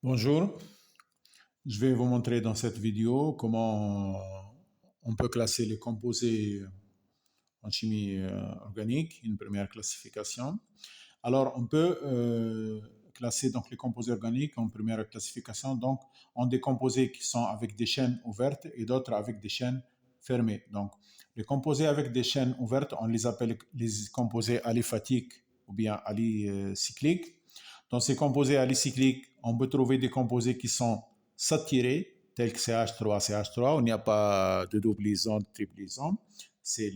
Bonjour, je vais vous montrer dans cette vidéo comment on peut classer les composés en chimie organique, une première classification. Alors, on peut classer donc les composés organiques en première classification, donc en des composés qui sont avec des chaînes ouvertes et d'autres avec des chaînes fermées. Donc, les composés avec des chaînes ouvertes, on les appelle les composés aliphatiques ou bien alicycliques. Dans ces composés alicycliques, on peut trouver des composés qui sont saturés, tels que CH3, CH3, où il n'y a pas de double liaison, de triple liaison, c'est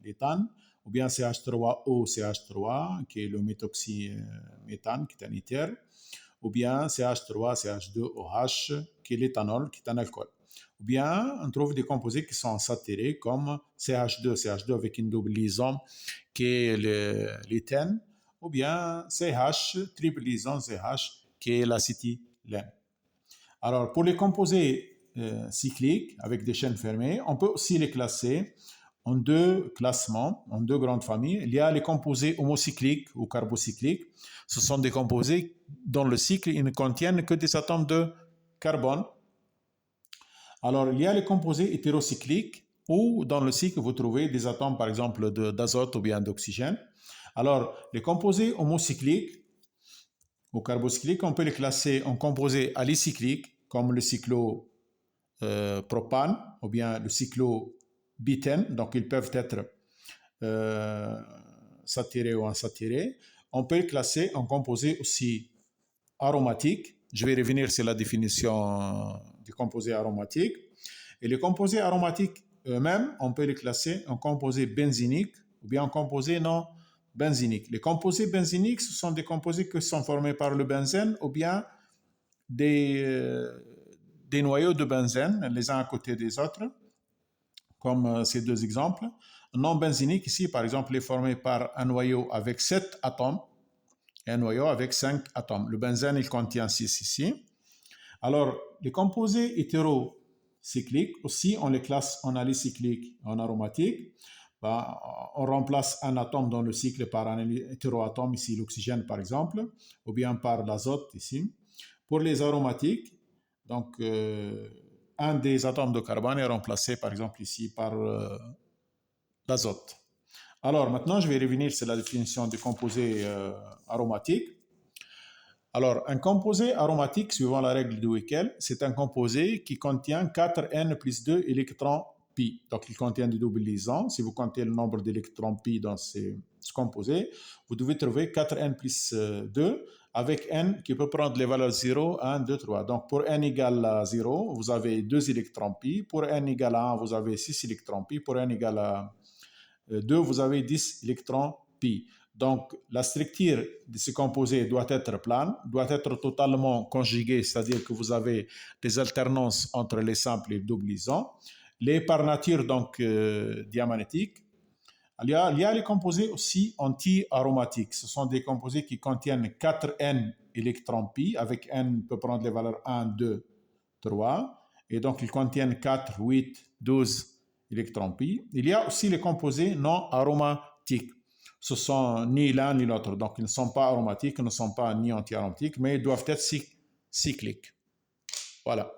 l'éthane, ou bien CH3O, CH3, qui est le méthoxyméthane, qui est un éther, ou bien CH3, CH2OH, qui est l'éthanol, qui est un alcool. Ou bien on trouve des composés qui sont saturés, comme CH2, CH2 avec une double liaison, qui est l'éthène, ou bien CH, triple liaison CH, qui est l'acétylène. Alors, pour les composés cycliques avec des chaînes fermées, on peut aussi les classer en deux classements, en deux grandes familles. Il y a les composés homocycliques ou carbocycliques. Ce sont des composés dont le cycle ils ne contiennent que des atomes de carbone. Alors, il y a les composés hétérocycliques où dans le cycle, vous trouvez des atomes, par exemple, d'azote ou bien d'oxygène. Alors, les composés homocycliques ou carbocycliques, on peut les classer en composés alicycliques, comme le cyclopropane ou bien le cyclobutène. Donc, ils peuvent être saturés ou insaturés. On peut les classer en composés aussi aromatiques. Je vais revenir sur la définition du composé aromatique. Et les composés aromatiques eux-mêmes, on peut les classer en composés benziniques ou bien en composés non benziniques. Les composés benziniques, ce sont des composés qui sont formés par le benzène ou bien des noyaux de benzène, les uns à côté des autres, comme ces deux exemples. Un non benzinique ici, par exemple, est formé par un noyau avec 7 atomes et un noyau avec 5 atomes. Le benzène, il contient 6 ici. Alors, les composés hétérocycliques, aussi, on les classe en alicyclique, en aromatique. On remplace un atome dans le cycle par un hétéroatome, ici l'oxygène par exemple, ou bien par l'azote ici. Pour les aromatiques, donc un des atomes de carbone est remplacé par exemple ici par l'azote. Alors maintenant, je vais revenir sur la définition des composés aromatiques. Alors, un composé aromatique, suivant la règle de Wickel, c'est un composé qui contient 4N plus 2 électrons pi. Donc, il contient des doubles liaisons. Si vous comptez le nombre d'électrons pi dans ce composé, vous devez trouver 4N plus 2 avec N qui peut prendre les valeurs 0, 1, 2, 3. Donc, pour N égale à 0, vous avez 2 électrons pi. Pour N égale à 1, vous avez 6 électrons pi. Pour N égale à 2, vous avez 10 électrons pi. Donc, la structure de ce composé doit être plane, doit être totalement conjuguée, c'est-à-dire que vous avez des alternances entre les simples et les doubles liaisons. Les par nature, donc, diamagnétiques. Il y a les composés aussi anti-aromatiques. Ce sont des composés qui contiennent 4N électrons pi, avec N peut prendre les valeurs 1, 2, 3. Et donc, ils contiennent 4, 8, 12 électrons pi. Il y a aussi les composés non aromatiques. Ce sont ni l'un ni l'autre. Donc, ils ne sont pas aromatiques, ils ne sont pas ni anti-aromatiques, mais ils doivent être cycliques. Voilà.